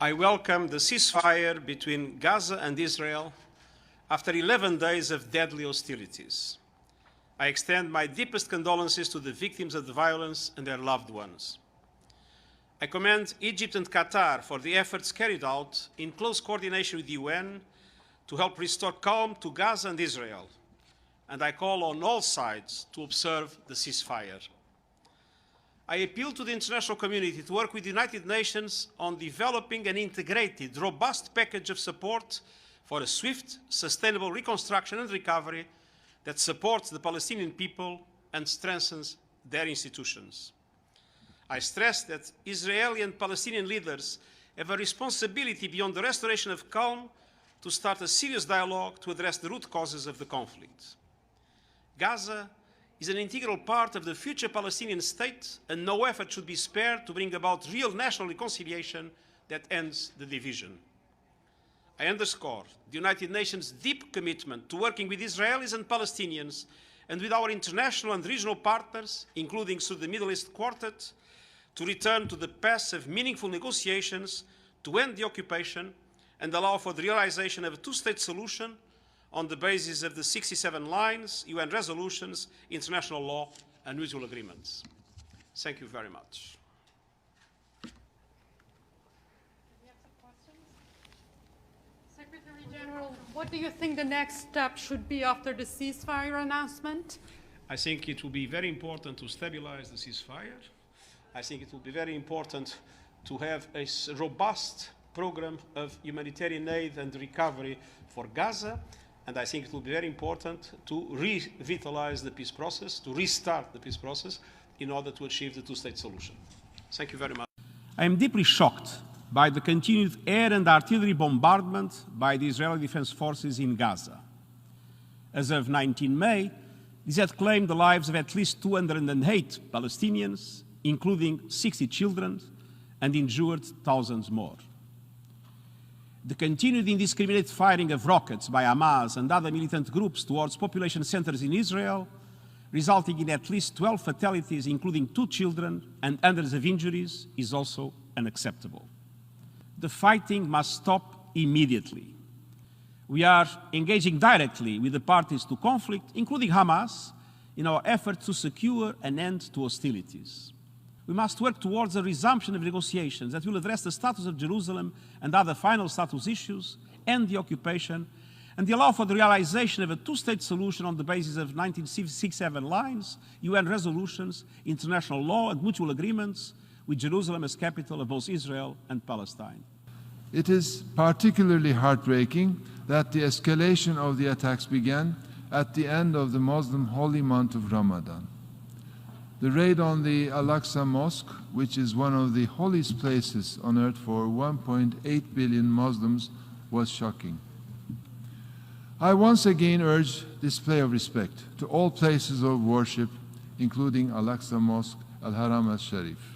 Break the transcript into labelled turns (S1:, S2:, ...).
S1: I welcome the ceasefire between Gaza and Israel after 11 days of deadly hostilities. I extend my deepest condolences to the victims of the violence and their loved ones. I commend Egypt and Qatar for the efforts carried out in close coordination with the UN to help restore calm to Gaza and Israel, and I call on all sides to observe the ceasefire. I appeal to the international community to work with the United Nations on developing an integrated, robust package of support for a swift, sustainable reconstruction and recovery that supports the Palestinian people and strengthens their institutions. I stress that Israeli and Palestinian leaders have a responsibility beyond the restoration of calm to start a serious dialogue to address the root causes of the conflict. Gaza is an integral part of the future Palestinian state, and no effort should be spared to bring about real national reconciliation that ends the division. I underscore the United Nations' deep commitment to working with Israelis and Palestinians and with our international and regional partners, including through the Middle East Quartet, to return to the path of meaningful negotiations to end the occupation and allow for the realization of a two-state solution on the basis of the 67 lines, UN resolutions, international law, and mutual agreements. Thank you very much.
S2: Secretary General, what do you think the next step should be after the ceasefire announcement?
S1: I think it will be very important to stabilize the ceasefire. I think it will be very important to have a robust program of humanitarian aid and recovery for Gaza. And I think it will be very important to revitalize the peace process, to restart the peace process in order to achieve the two-state solution. Thank you very much.
S3: I am deeply shocked by the continued air and artillery bombardment by the Israeli Defense Forces in Gaza. As of 19 May, these had claimed the lives of at least 208 Palestinians, including 60 children, and injured thousands more. The continued indiscriminate firing of rockets by Hamas and other militant groups towards population centers in Israel, resulting in at least 12 fatalities, including 2 children, and hundreds of injuries, is also unacceptable. The fighting must stop immediately. We are engaging directly with the parties to conflict, including Hamas, in our efforts to secure an end to hostilities. We must work towards a resumption of negotiations that will address the status of Jerusalem and other final status issues, end the occupation, and allow for the realization of a two-state solution on the basis of 1967 lines, UN resolutions, international law, and mutual agreements, with Jerusalem as capital of both Israel and Palestine.
S4: It is particularly heartbreaking that the escalation of the attacks began at the end of the Muslim holy month of Ramadan. The raid on the Al-Aqsa Mosque, which is one of the holiest places on earth for 1.8 billion Muslims, was shocking. I once again urge display of respect to all places of worship, including Al-Aqsa Mosque, Al-Haram al-Sharif.